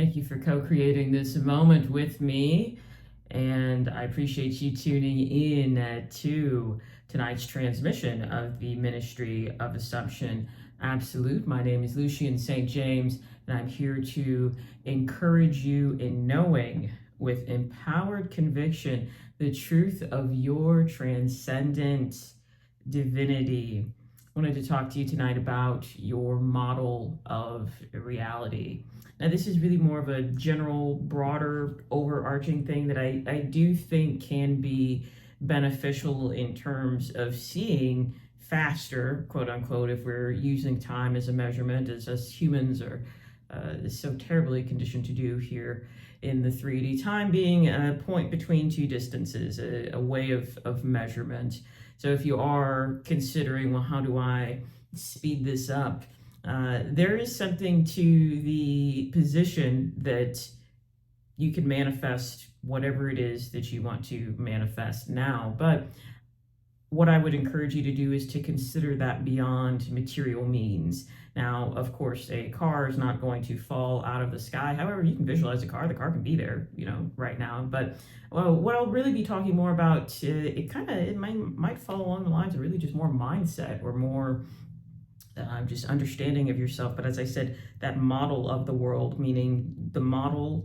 Thank you for co-creating this moment with me. And I appreciate you tuning in to tonight's transmission of the Ministry of Assumption Absolute. My name is Lucien St. James, and I'm here to encourage you in knowing with empowered conviction the truth of your transcendent divinity. I wanted to talk to you tonight about your model of reality. Now, this is really more of a general, broader, overarching thing that I do think can be beneficial in terms of seeing faster, quote unquote, if we're using time as a measurement, as us humans are so terribly conditioned to do here in the 3D, time being a point between two distances, a way of measurement. So if you are considering, well, how do I speed this up? There is something to the position that you can manifest whatever it is that you want to manifest now. But what I would encourage you to do is to consider that beyond material means. Now, of course, a car is not going to fall out of the sky. However, you can visualize a car. The car can be there, right now. But what I'll really be talking more about, it might fall along the lines of really just more mindset or more just understanding of yourself. But as I said, that model of the world, meaning the model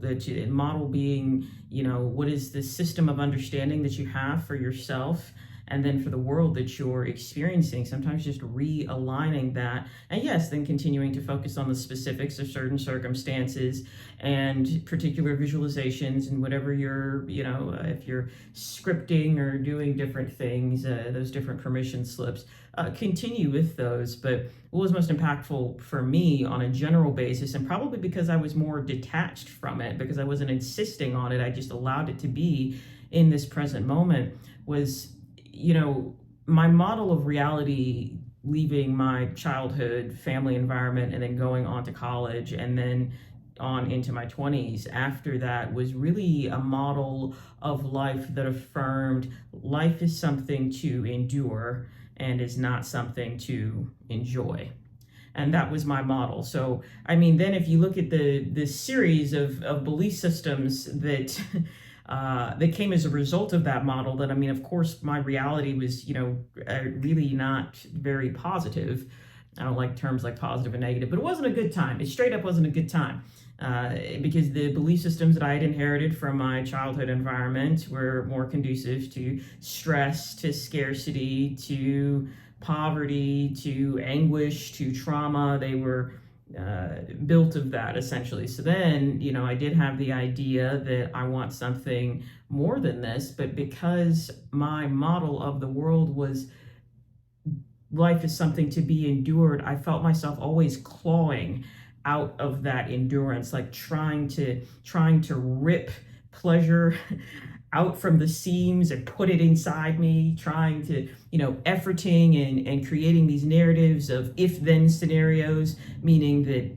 being, what is the system of understanding that you have for yourself, and then for the world that you're experiencing, sometimes just realigning that. And yes, then continuing to focus on the specifics of certain circumstances and particular visualizations and whatever you're, if you're scripting or doing different things, those different permission slips, continue with those. But what was most impactful for me on a general basis, and probably because I was more detached from it, because I wasn't insisting on it, I just allowed it to be in this present moment, was my model of reality, leaving my childhood family environment and then going on to college and then on into my 20s after that, was really a model of life that affirmed life is something to endure and is not something to enjoy. And that was my model. So, then if you look at the series of belief systems that that came as a result of that model, then of course my reality was really not very positive. I don't like terms like positive and negative, but it wasn't a good time. It straight up wasn't a good time, because the belief systems that I had inherited from my childhood environment were more conducive to stress, to scarcity, to poverty, to anguish, to trauma. They were built of that, essentially. So then, I did have the idea that I want something more than this, but because my model of the world was life is something to be endured, I felt myself always clawing out of that endurance, like trying to rip pleasure out from the seams and put it inside me, trying to, efforting and creating these narratives of if-then scenarios, meaning that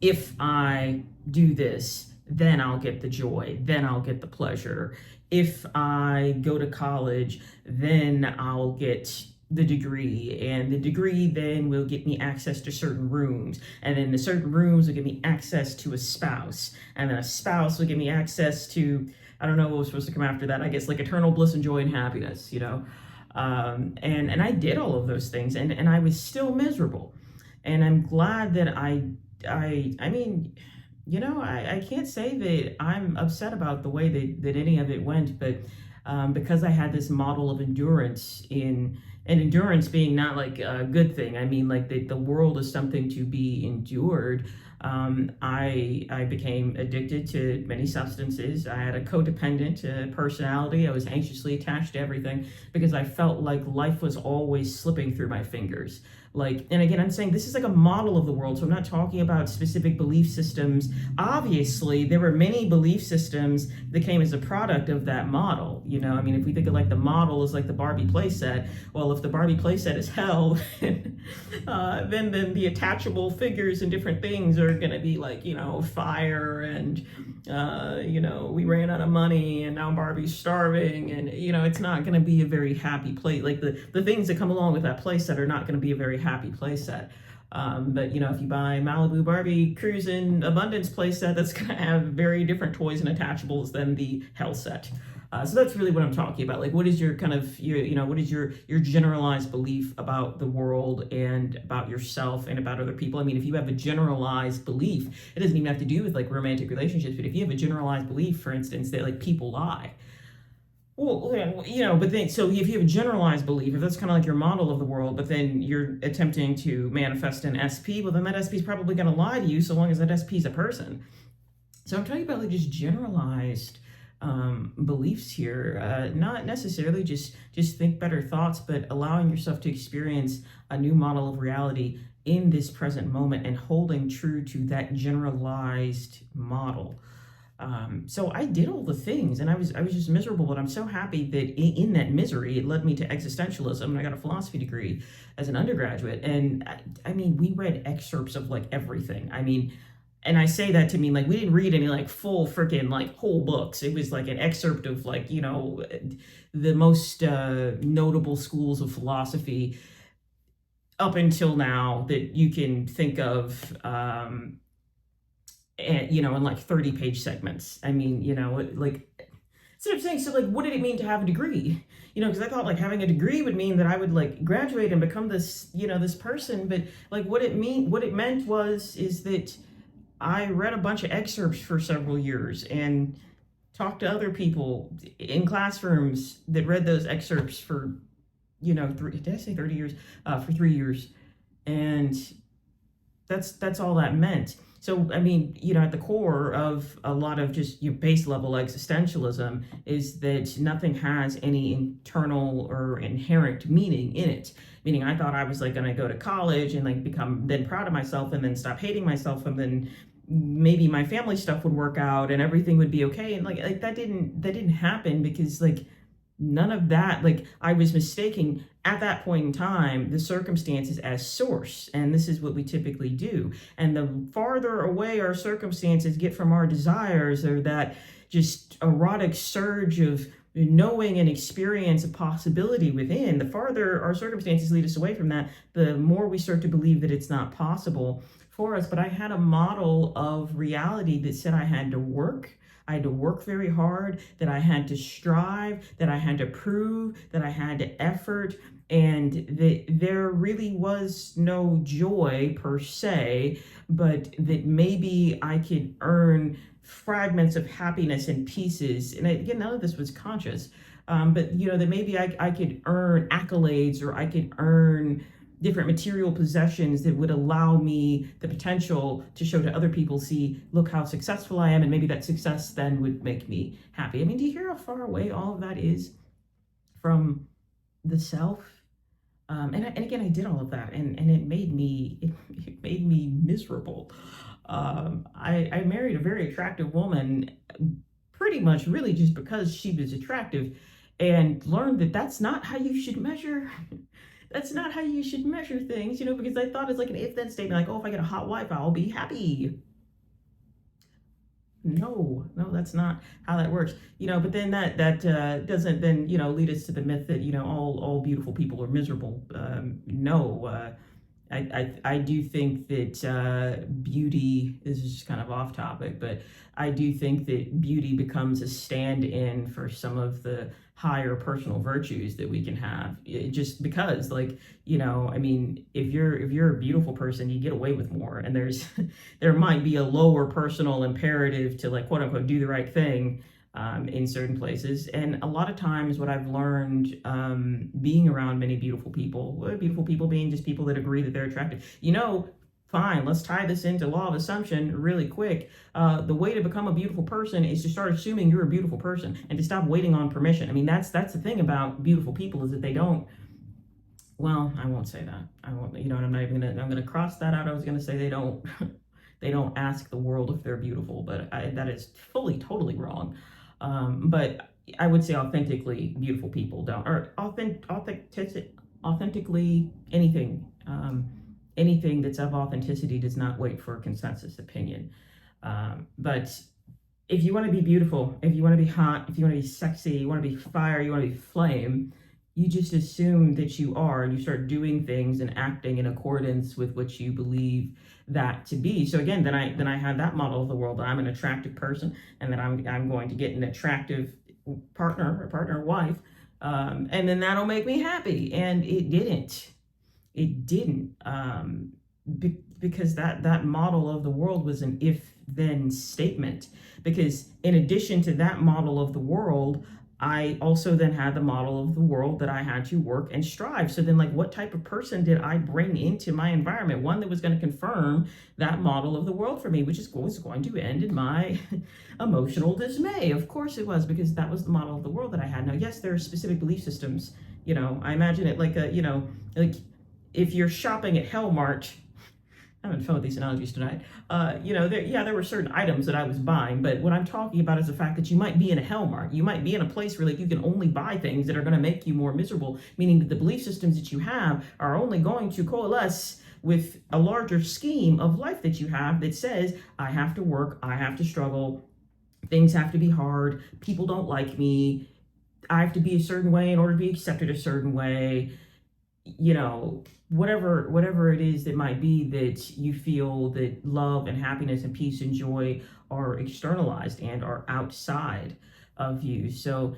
if I do this, then I'll get the joy, then I'll get the pleasure. If I go to college, then I'll get the degree, and the degree then will get me access to certain rooms, and then the certain rooms will give me access to a spouse, and then a spouse will give me access to, I don't know what was supposed to come after that, I guess like eternal bliss and joy and happiness, and I did all of those things, and I was still miserable. And I'm glad that I can't say that I'm upset about the way that any of it went, but because I had this model of endurance and endurance being not like a good thing. Like the world is something to be endured. I became addicted to many substances. I had a codependent personality. I was anxiously attached to everything because I felt like life was always slipping through my fingers. And again, I'm saying this is like a model of the world, so I'm not talking about specific belief systems. Obviously, there were many belief systems that came as a product of that model. If we think of like the model as like the Barbie playset, well, if the Barbie playset is hell, then the attachable figures and different things are going to be like, fire and, we ran out of money and now Barbie's starving, and, it's not going to be a very happy place. Like the things that come along with that playset are not going to be a very happy playset. But if you buy Malibu Barbie Cruisin' Abundance playset, that's going to have very different toys and attachables than the Hell set. So that's really what I'm talking about. Like, what is your kind of what is your generalized belief about the world and about yourself and about other people? I mean, if you have a generalized belief, it doesn't even have to do with like romantic relationships, but if you have a generalized belief, for instance, that like people lie. Well, but then, so if you have a generalized belief, if that's kind of like your model of the world, but then you're attempting to manifest an SP, well, then that SP is probably going to lie to you so long as that SP is a person. So I'm talking about like just generalized beliefs here, not necessarily just think better thoughts, but allowing yourself to experience a new model of reality in this present moment and holding true to that generalized model. So I did all the things, and I was just miserable. But I'm so happy that in that misery, it led me to existentialism, and I got a philosophy degree as an undergraduate. And I mean, we read excerpts of like everything. I mean, and I say that to mean like we didn't read any like full freaking like whole books. It was like an excerpt of like the most notable schools of philosophy up until now that you can think of. And in like 30-page segments. I mean, like, so I'm saying, so like, what did it mean to have a degree? Because I thought like having a degree would mean that I would like graduate and become this, this person. But like, what it meant is that I read a bunch of excerpts for several years and talked to other people in classrooms that read those excerpts for, did I say 30 years? For 3 years. And that's all that meant. So, I mean, at the core of a lot of just your base level existentialism is that nothing has any internal or inherent meaning in it. Meaning, I thought I was like going to go to college and like become then proud of myself and then stop hating myself and then maybe my family stuff would work out and everything would be okay. And like that didn't happen because like none of that, like I was mistaking at that point in time the circumstances as source, and this is what we typically do. And the farther away our circumstances get from our desires, or that just erotic surge of knowing and experience a possibility within, the farther our circumstances lead us away from that, the more we start to believe that it's not possible for us. But I had a model of reality that said I had to work very hard, that I had to strive, that I had to prove, that I had to effort, and that there really was no joy per se, but that maybe I could earn fragments of happiness and pieces. And again, none of this was conscious, but that maybe I could earn accolades, or I could earn different material possessions that would allow me the potential to show to other people, see, look how successful I am, and maybe that success then would make me happy. I mean, do you hear how far away all of that is from the self? And again, I did all of that, and it made me miserable. I married a very attractive woman, pretty much really just because she was attractive, and learned that that's not how you should measure. That's not how you should measure things, because I thought it's like an if-then statement, like, oh, if I get a hot wife, I'll be happy. No, that's not how that works. But then that doesn't then, lead us to the myth that, all beautiful people are miserable. No, I do think that beauty, this is just kind of off topic, but I do think that beauty becomes a stand-in for some of the higher personal virtues that we can have. Just because, like, I mean, if you're a beautiful person, you get away with more, and there might be a lower personal imperative to, like, quote unquote, do the right thing in certain places. And a lot of times what I've learned being around many beautiful people being just people that agree that they're attractive, fine, let's tie this into law of assumption really quick. The way to become a beautiful person is to start assuming you're a beautiful person and to stop waiting on permission. I mean, that's the thing about beautiful people, is that they don't, well, I won't say that. I won't, I'm not even gonna, I'm gonna cross that out. I was gonna say they don't they don't ask the world if they're beautiful, but that is totally wrong. But I would say authentically beautiful people don't, or authentically anything. Anything that's of authenticity does not wait for a consensus opinion. But if you want to be beautiful, if you want to be hot, if you want to be sexy, you want to be fire, you want to be flame, you just assume that you are, and you start doing things and acting in accordance with what you believe that to be. So again, then I have that model of the world, that I'm an attractive person, and that I'm going to get an attractive partner, wife, and then that'll make me happy. And it didn't, because that model of the world was an if then statement. Because in addition to that model of the world, I also then had the model of the world that I had to work and strive. So then, like, what type of person did I bring into my environment? One that was going to confirm that model of the world for me, which was going to end in my emotional dismay. Of course it was, because that was the model of the world that I had. Now, yes, there are specific belief systems. I imagine it like like if you're shopping at Hellmart. I'm having fun with these analogies tonight. There were certain items that I was buying, but what I'm talking about is the fact that you might be in a Hellmart. You might be in a place where, like, you can only buy things that are going to make you more miserable, meaning that the belief systems that you have are only going to coalesce with a larger scheme of life that you have that says, I have to work, I have to struggle, things have to be hard, people don't like me, I have to be a certain way in order to be accepted a certain way. Whatever it is that might be, that you feel that love and happiness and peace and joy are externalized and are outside of you. So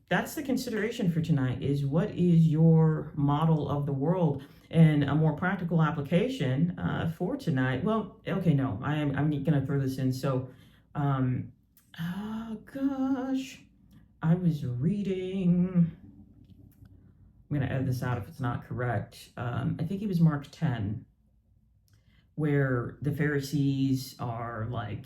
that's the consideration for tonight, is what is your model of the world? And a more practical application for tonight. Well, okay, no, I'm gonna throw this in. So oh gosh, I was reading, I'm going to edit this out if it's not correct. I think it was Mark 10, where the Pharisees are like,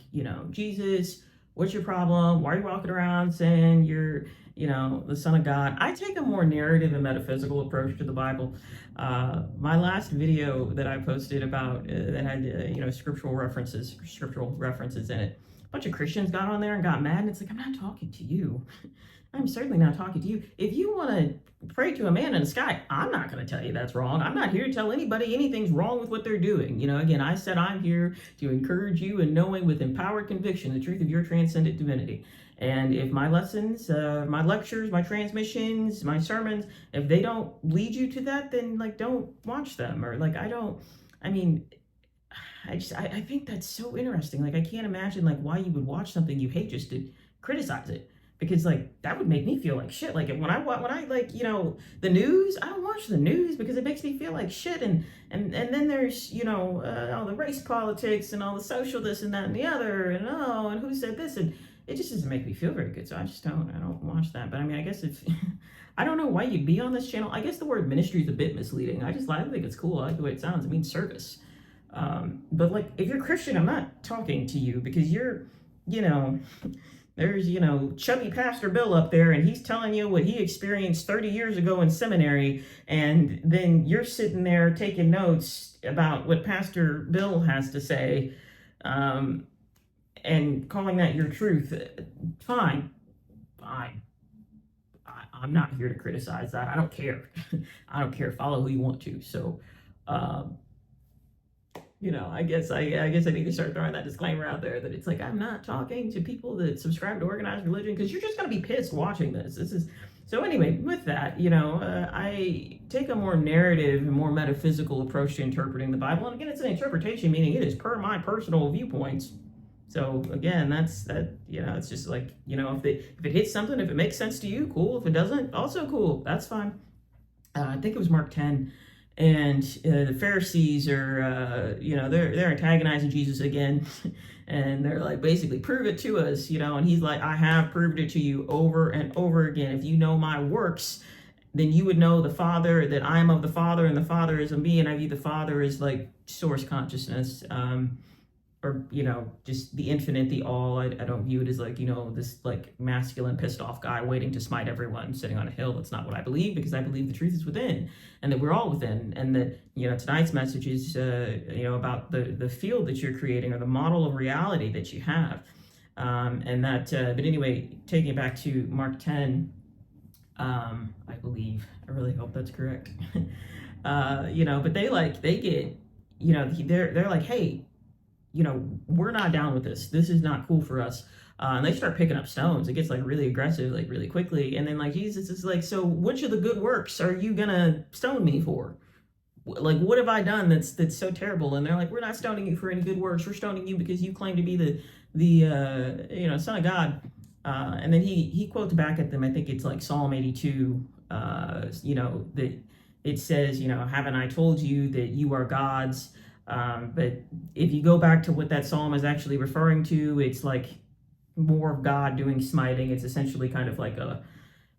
Jesus, what's your problem? Why are you walking around saying you're, the Son of God? I take a more narrative and metaphysical approach to the Bible. My last video that I posted about that had, scriptural references in it. A bunch of Christians got on there and got mad, and it's like, I'm not talking to you. I'm certainly not talking to you. If you want to pray to a man in the sky, I'm not going to tell you that's wrong. I'm not here to tell anybody anything's wrong with what they're doing. Again, I said I'm here to encourage you in knowing with empowered conviction the truth of your transcendent divinity. And if my lessons, my lectures, my transmissions, my sermons, if they don't lead you to that, then, like, don't watch them. Or, like, I think that's so interesting. Like, I can't imagine, like, why you would watch something you hate just to criticize it. Because, like, that would make me feel like shit. Like, when I like, the news, I don't watch the news because it makes me feel like shit. And then there's, all the race politics and all the social this and that and the other, and who said this, and it just doesn't make me feel very good. So I don't watch that. But I guess if I don't know why you'd be on this channel. I guess the word ministry is a bit misleading. I think it's cool. I like the way it sounds. It means service. But, like, if you're Christian, I'm not talking to you, because you're, there's, chubby Pastor Bill up there, and he's telling you what he experienced 30 years ago in seminary, and then you're sitting there taking notes about what Pastor Bill has to say, and calling that your truth. Fine. I'm not here to criticize that. I don't care. I don't care. Follow who you want to. So, I guess I need to start throwing that disclaimer out there, that it's like, I'm not talking to people that subscribe to organized religion, because you're just going to be pissed watching this. So anyway, with that, I take a more narrative and more metaphysical approach to interpreting the Bible. And again, it's an interpretation, meaning it is per my personal viewpoints. So again, it's just like, if it hits something, if it makes sense to you, cool. If it doesn't, also cool. That's fine. I think it was Mark 10. And the Pharisees are, they're antagonizing Jesus again. And they're like, basically, prove it to us, and he's like, I have proved it to you over and over again. If you know my works, then you would know the Father, that I am of the Father, and the Father is of me, and I view the Father as, like, source consciousness, or, just the infinite, the all. I don't view it as, like, this, like, masculine, pissed off guy waiting to smite everyone sitting on a hill. That's not what I believe, because I believe the truth is within, and that we're all within, and that, tonight's message is, about the field that you're creating, or the model of reality that you have. And that, but anyway, taking it back to Mark 10, I believe, I really hope that's correct. But they get, they're like, hey, we're not down with this. This is not cool for us. and they start picking up stones. It gets like really aggressive, like really quickly. And then like Jesus is like, so which of the good works are you gonna stone me for? Like, what have I done that's so terrible? And they're like, we're not stoning you for any good works. We're stoning you because you claim to be the Son of God. And then he quotes back at them. I think it's like Psalm 82. That it says, haven't I told you that you are gods? But if you go back to what that psalm is actually referring to, it's like more of God doing smiting. It's essentially kind of like a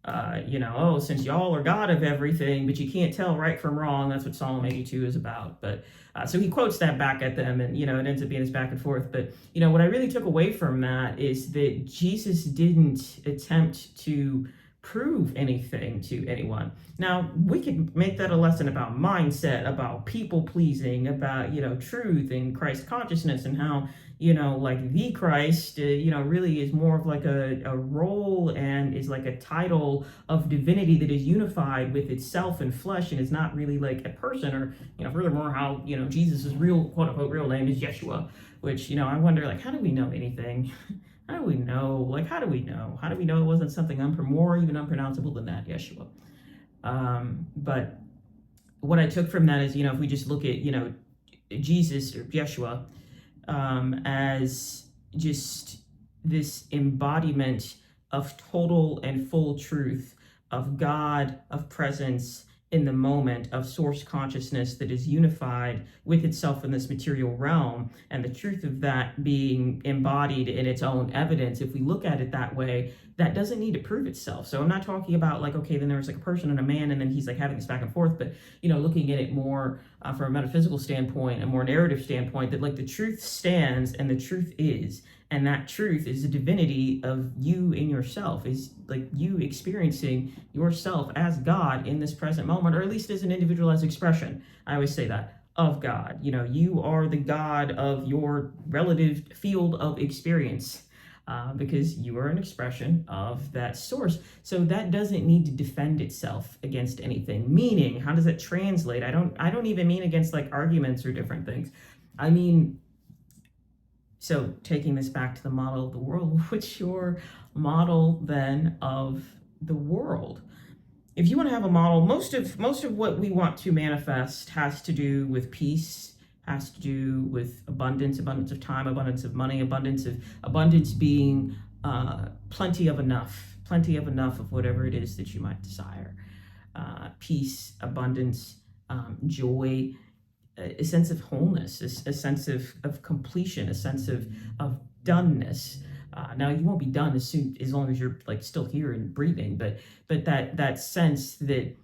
oh, since y'all are God of everything, but you can't tell right from wrong. That's what Psalm 82 is about. But so he quotes that back at them, and it ends up being this back and forth. But what I really took away from that is that Jesus didn't attempt to prove anything to anyone. Now, we could make that a lesson about mindset, about people pleasing, about truth and Christ consciousness, and how like the Christ, really is more of like a role and is like a title of divinity that is unified with itself and flesh, and is not really like a person. Or, furthermore, how, Jesus' real, quote unquote, real name is Yeshua, which, I wonder, like, how do we know anything? How do we know? Like, how do we know? How do we know it wasn't something more even unpronounceable than that, Yeshua? But what I took from that is, if we just look at, Jesus or Yeshua, as just this embodiment of total and full truth, of God, of presence in the moment, of source consciousness that is unified with itself in this material realm, and the truth of that being embodied in its own evidence. If we look at it that way, that doesn't need to prove itself. So I'm not talking about like, okay, then there's like a person and a man, and then he's like having this back and forth, but looking at it more from a metaphysical standpoint, a more narrative standpoint, that like the truth stands and the truth is, and that truth is the divinity of you in yourself, is like you experiencing yourself as God in this present moment, or at least as an individualized expression. I always say that, of God. You are the God of your relative field of experience. Because you are an expression of that source. So that doesn't need to defend itself against anything. Meaning, how does it translate? I don't even mean against like arguments or different things. I mean, so taking this back to the model of the world, what's your model then of the world? If you want to have a model, most of what we want to manifest has to do with peace, has to do with abundance of time, abundance of money, abundance being plenty of enough of whatever it is that you might desire. Peace, abundance, joy, a sense of wholeness, a sense of completion, a sense of doneness. Now you won't be done as long as you're like still here and breathing, but that sense that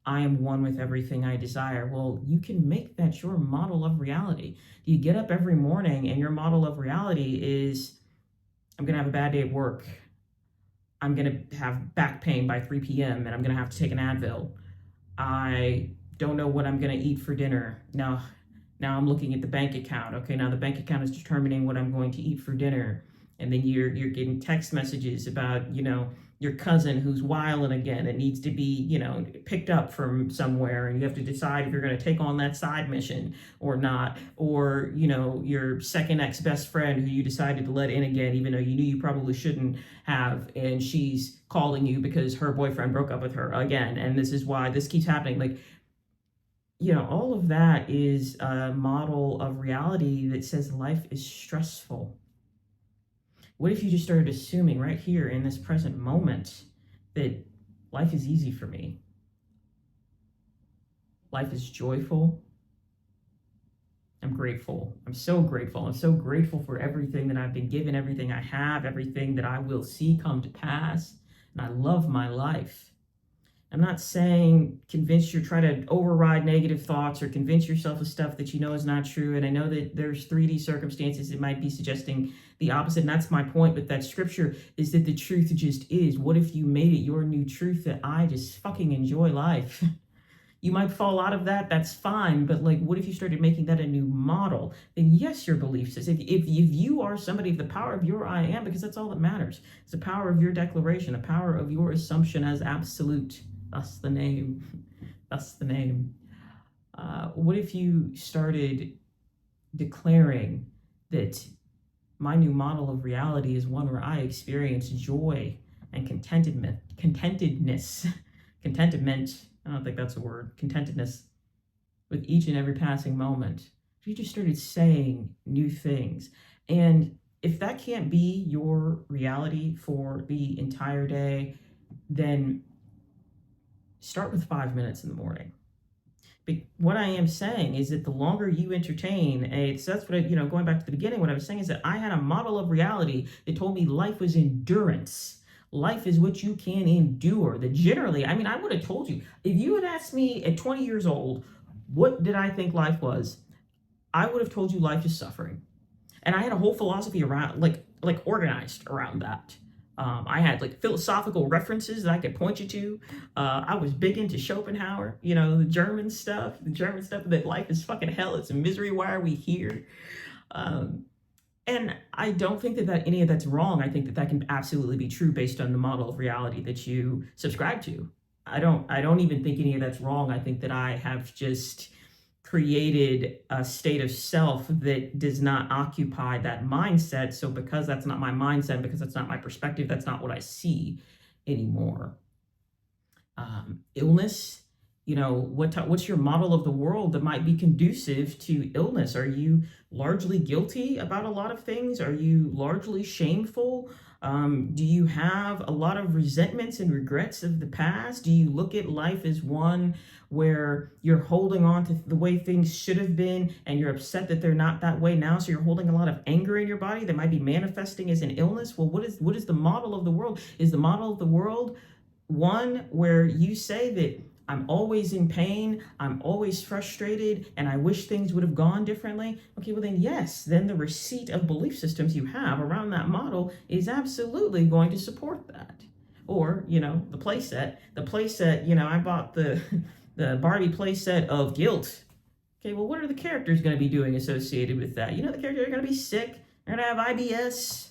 I am one with everything I desire. Well, you can make that your model of reality. You get up every morning and your model of reality is, I'm gonna have a bad day at work. I'm gonna have back pain by 3 p.m. and I'm gonna have to take an Advil. I don't know what I'm gonna eat for dinner. Now I'm looking at the bank account. Okay, now the bank account is determining what I'm going to eat for dinner. And then you're getting text messages about, your cousin who's wilding again and needs to be, picked up from somewhere, and you have to decide if you're going to take on that side mission or not. Or, your second ex-best friend who you decided to let in again, even though you knew you probably shouldn't have, and she's calling you because her boyfriend broke up with her again, and this is why this keeps happening. Like, all of that is a model of reality that says life is stressful. What if you just started assuming right here in this present moment that life is easy for me? Life is joyful. I'm grateful. I'm so grateful. I'm so grateful for everything that I've been given, everything I have, everything that I will see come to pass. And I love my life. I'm not saying try to override negative thoughts or convince yourself of stuff that you know is not true. And I know that there's 3D circumstances that might be suggesting the opposite. And that's my point with that scripture, is that the truth just is. What if you made it your new truth that I just fucking enjoy life? You might fall out of that, that's fine. But like, what if you started making that a new model? Then yes, your belief says, if you are somebody of the power of your I am, because that's all that matters. It's the power of your declaration, the power of your assumption as absolute. That's the name. That's the name. What if you started declaring that My new model of reality is one where I experience joy and contentedness. Contentment, I don't think that's a word. Contentedness with each and every passing moment. You just started saying new things. And if that can't be your reality for the entire day, then start with 5 minutes in the morning. But what I am saying is that the longer you entertain so that's what going back to the beginning, what I was saying is that I had a model of reality that told me life was endurance. Life is what you can endure. That generally, I would have told you, if you had asked me at 20 years old, what did I think life was? I would have told you life is suffering. And I had a whole philosophy around, like organized around that. I had like philosophical references that I could point you to. I was big into Schopenhauer, the German stuff that life is fucking hell, it's a misery, why are we here? And I don't think that any of that's wrong. I think that can absolutely be true based on the model of reality that you subscribe to. I don't even think any of that's wrong. I think that I have just created a state of self that does not occupy that mindset. So because that's not my mindset, because that's not my perspective, that's not what I see anymore. Illness, what's your model of the world that might be conducive to illness? Are you largely guilty about a lot of things? Are you largely shameful? Do you have a lot of resentments and regrets of the past? Do you look at life as one where you're holding on to the way things should have been and you're upset that they're not that way now? So you're holding a lot of anger in your body that might be manifesting as an illness. Well, what is the model of the world? Is the model of the world one where you say that I'm always in pain, I'm always frustrated, and I wish things would have gone differently? Okay, well then yes, then the receipt of belief systems you have around that model is absolutely going to support that. Or, the playset, I bought the Barbie playset of guilt. Okay, well what are the characters going to be doing associated with that? The characters are going to be sick, they're going to have IBS,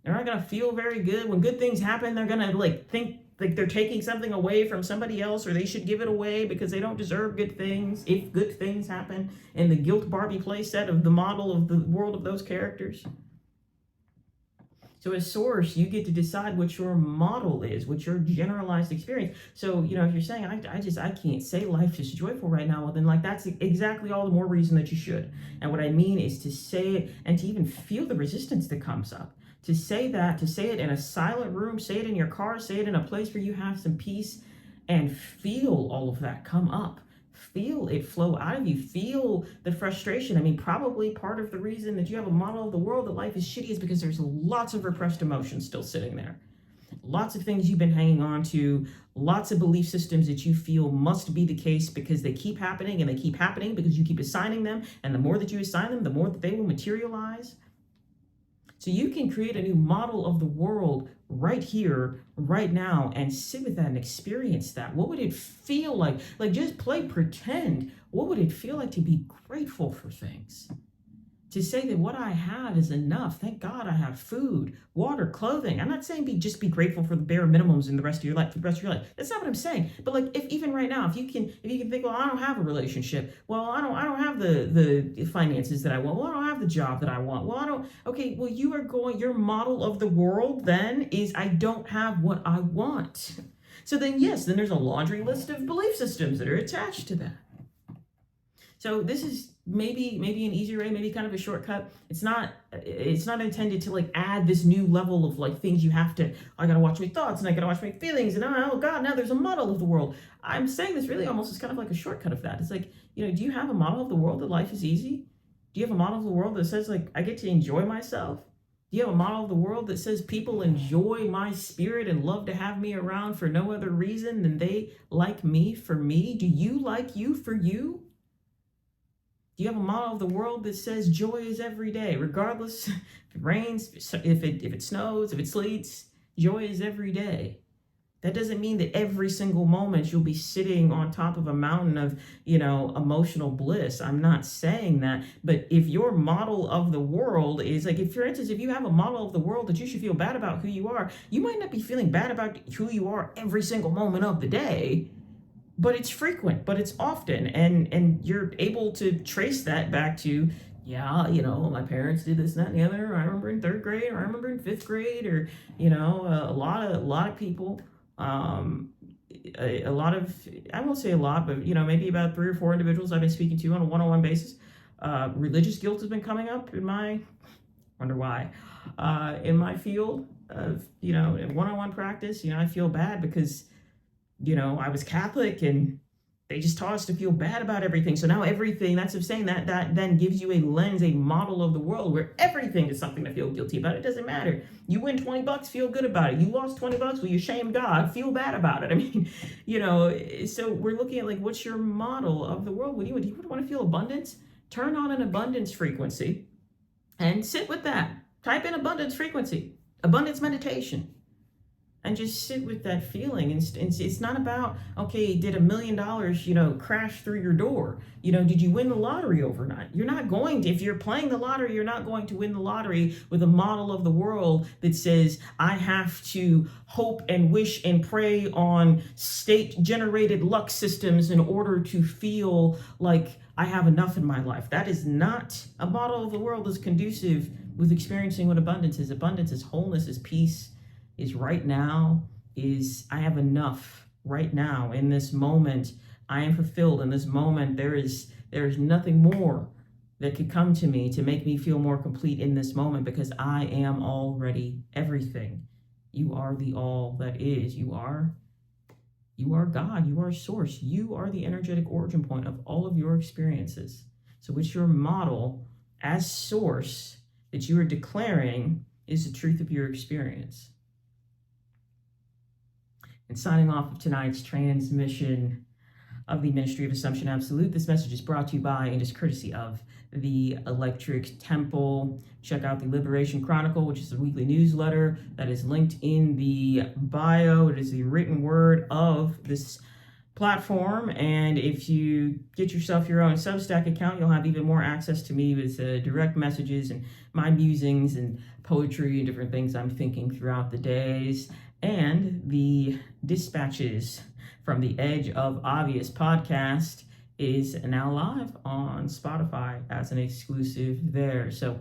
they're not going to feel very good. When good things happen, they're going to think like they're taking something away from somebody else, or they should give it away because they don't deserve good things if good things happen in the guilt Barbie playset of the model of the world of those characters. So as source, you get to decide what your model is, what your generalized experience. So, if you're saying, I can't say life is joyful right now, well then that's exactly all the more reason that you should. And what I mean is to say it and to even feel the resistance that comes up. To say it in a silent room, say it in your car, say it in a place where you have some peace, and feel all of that come up. Feel it flow out of you. Feel the frustration. Probably part of the reason that you have a model of the world that life is shitty is because there's lots of repressed emotions still sitting there. Lots of things you've been hanging on to, lots of belief systems that you feel must be the case because they keep happening, and they keep happening because you keep assigning them. And the more that you assign them, the more that they will materialize. So you can create a new model of the world right here, right now, and sit with that and experience that. What would it feel like? Just play pretend. What would it feel like to be grateful for things? To say that what I have is enough. Thank God I have food, water, clothing. I'm not saying just be grateful for the bare minimums in the rest of your life, for the rest of your life. That's not what I'm saying. But if even right now, if you can think, well, I don't have a relationship. Well, I don't have the finances that I want. Well, I don't have the job that I want. Well, okay, well, your model of the world then is I don't have what I want. So then, yes, then there's a laundry list of belief systems that are attached to that. So this is maybe an easier way, maybe kind of a shortcut. It's not intended to add this new level of things you have to, I gotta watch my thoughts and I gotta watch my feelings and oh God, now there's a model of the world. I'm saying this really almost is kind of like a shortcut of that. It's do you have a model of the world that life is easy? Do you have a model of the world that says I get to enjoy myself? Do you have a model of the world that says people enjoy my spirit and love to have me around for no other reason than they like me for me? Do you like you for you? Do you have a model of the world that says joy is every day, regardless if it rains, if it snows, if it sleets, joy is every day? That doesn't mean that every single moment you'll be sitting on top of a mountain of, emotional bliss. I'm not saying that. But if your model of the world is if, for instance, if you have a model of the world that you should feel bad about who you are, you might not be feeling bad about who you are every single moment of the day. But it's frequent, but it's often, and you're able to trace that back to, yeah, my parents did this, that, and the other. I remember in third grade, or I remember in fifth grade, or a lot of people, um, a lot of, I won't say a lot, but maybe about 3 or 4 individuals I've been speaking to on a one-on-one basis. Religious guilt has been coming up in my, wonder why, in my field of in one-on-one practice. I feel bad because I was Catholic and they just taught us to feel bad about everything. So now everything, that's what I'm saying, that then gives you a lens, a model of the world where everything is something to feel guilty about. It doesn't matter. You win $20, feel good about it. You lost $20, well, you shame God, feel bad about it. I mean, so we're looking at like, what's your model of the world? Do you want to feel abundance? Turn on an abundance frequency and sit with that. Type in abundance frequency, abundance meditation, and just sit with that feeling. And it's not about, okay, did $1 million, crash through your door? Did you win the lottery overnight? You're not going to, if you're playing the lottery, you're not going to win the lottery with a model of the world that says, I have to hope and wish and pray on state-generated luck systems in order to feel like I have enough in my life. That is not a model of the world that's conducive with experiencing what abundance is. Abundance is wholeness, is peace, is right now, is I have enough right now in this moment. I am fulfilled in this moment. There is nothing more that could come to me to make me feel more complete in this moment, because I am already everything. You are the all that is. You are God. You are source. You are the energetic origin point of all of your experiences. So what's your model as source that you are declaring is the truth of your experience? And signing off of tonight's transmission of the Ministry of Assumption Absolute, this message is brought to you by and is courtesy of the Electric Temple. Check out the Liberation Chronicle, which is a weekly newsletter that is linked in the bio. It is the written word of this platform. And if you get yourself your own Substack account, you'll have even more access to me with direct messages and my musings and poetry and different things I'm thinking throughout the days. And the Dispatches from the Edge of Obvious podcast is now live on Spotify as an exclusive there. So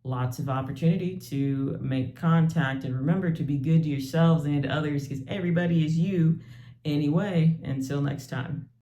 lots of opportunity to make contact, and remember to be good to yourselves and others, because everybody is you anyway. Until next time.